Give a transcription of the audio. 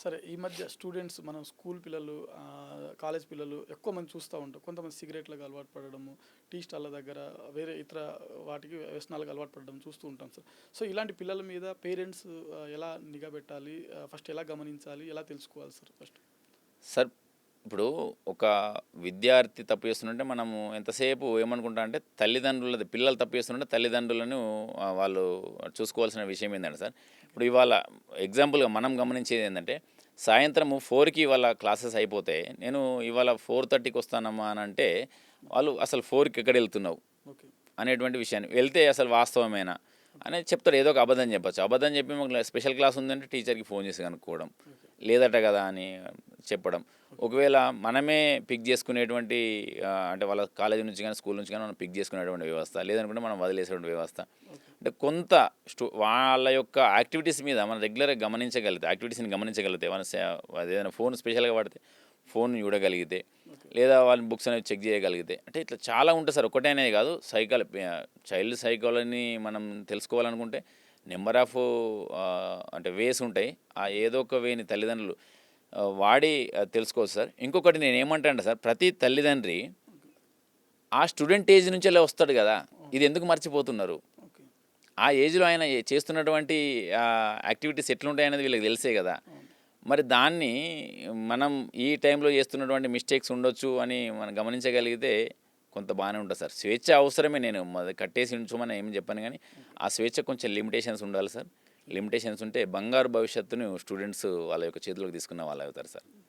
సరే ఈ మధ్య స్టూడెంట్స్ మనం స్కూల్ పిల్లలు కాలేజ్ పిల్లలు ఎక్కువ మంది చూస్తూ ఉంటాం. కొంతమంది సిగరెట్లకు అలవాటు పడడము, టీ స్టాల్ల దగ్గర వేరే ఇతర వాటికి వ్యసనాలకు అలవాటు పడడం చూస్తూ ఉంటాం సార్. సో ఇలాంటి పిల్లల మీద పేరెంట్స్ ఎలా నిఘా పెట్టాలి? ఫస్ట్ ఎలా గమనించాలి? ఎలా తెలుసుకోవాలి సార్ ఫస్ట్? సార్ ఇప్పుడు ఒక విద్యార్థి తప్పు చేస్తుంటే మనము ఎంతసేపు ఏమనుకుంటా అంటే తల్లిదండ్రులది పిల్లలు తప్పు చేస్తుంటే తల్లిదండ్రులను వాళ్ళు చూసుకోవాల్సిన విషయం ఏంటంటే సార్ ఇప్పుడు ఇవాళ ఎగ్జాంపుల్గా మనం గమనించేది ఏంటంటే సాయంత్రము 4కి ఇవాళ క్లాసెస్ అయిపోతే నేను ఇవాళ 4:30కి వస్తానమ్మా అని అంటే వాళ్ళు అసలు 4కి ఎక్కడ వెళ్తున్నావు ఓకే. అనేటువంటి విషయాన్ని వెళ్తే అసలు వాస్తవమేనా అనేది చెప్తారు. ఏదో ఒక అబద్ధం చెప్పచ్చు. అబద్ధం చెప్పి మాకు స్పెషల్ క్లాస్ ఉందంటే టీచర్కి ఫోన్ చేసి కనుక్కోవడం, ఓకే. లేదట కదా అని చెప్పడం. ఒకవేళ మనమే పిక్ చేసుకునేటువంటి అంటే వాళ్ళ కాలేజీ నుంచి కానీ స్కూల్ నుంచి కానీ మనం పిక్ చేసుకునేటువంటి వ్యవస్థ, లేదనుకుంటే మనం వదిలేసేటువంటి వ్యవస్థ. ఓకే. అంటే కొంత వాళ్ళ యొక్క యాక్టివిటీస్ మీద మనం రెగ్యులర్గా గమనించగలిగితే, యాక్టివిటీస్ని గమనించగలిగితే మన ఏదైనా ఫోన్ స్పెషల్గా వాడితే ఫోన్ చూడగలిగితే, ఓకే. లేదా వాళ్ళ బుక్స్ అనేవి చెక్ చేయగలిగితే, అంటే ఇట్లా చాలా ఉంటుంది సార్. ఒకటే అనేది కాదు. చైల్డ్ సైకాలజీని మనం తెలుసుకోవాలనుకుంటే నెంబర్ ఆఫ్ అంటే వేస్ ఉంటాయి. ఆ ఏదో ఒక వేని తల్లిదండ్రులు వాడి తెలుసుకోవచ్చు సార్. ఇంకొకటి నేను ఏమంటానంటే సార్, ప్రతి తల్లిదండ్రి ఆ స్టూడెంట్ ఏజ్ నుంచెల్లే వస్తాడు కదా, ఇది ఎందుకు మర్చిపోతున్నారు? ఓకే. ఆ ఏజ్లో ఆయన చేస్తున్నటువంటి యాక్టివిటీస్ ఎట్లుంటాయనేది వీళ్ళకి తెలిసే కదా. అవును. మరి దాన్ని మనం ఈ టైంలో చేస్తున్నటువంటి మిస్టేక్స్ ఉండొచ్చు అని మనం గమనించగలిగితే కొంత బాగానే ఉంటుంది సార్. స్వేచ్ఛ అవసరమే, నేను కట్టేసి ఉంచమని ఏమి చెప్పాను, కానీ ఆ స్వేచ్ఛ కొంచెం లిమిటేషన్స్ ఉండాలి సార్. లిమిటేషన్స్ ఉంటే బంగారు భవిష్యత్తును స్టూడెంట్స్ వాళ్ళ యొక్క చేతిలోకి తీసుకున్న వాళ్ళు అవుతారు సార్.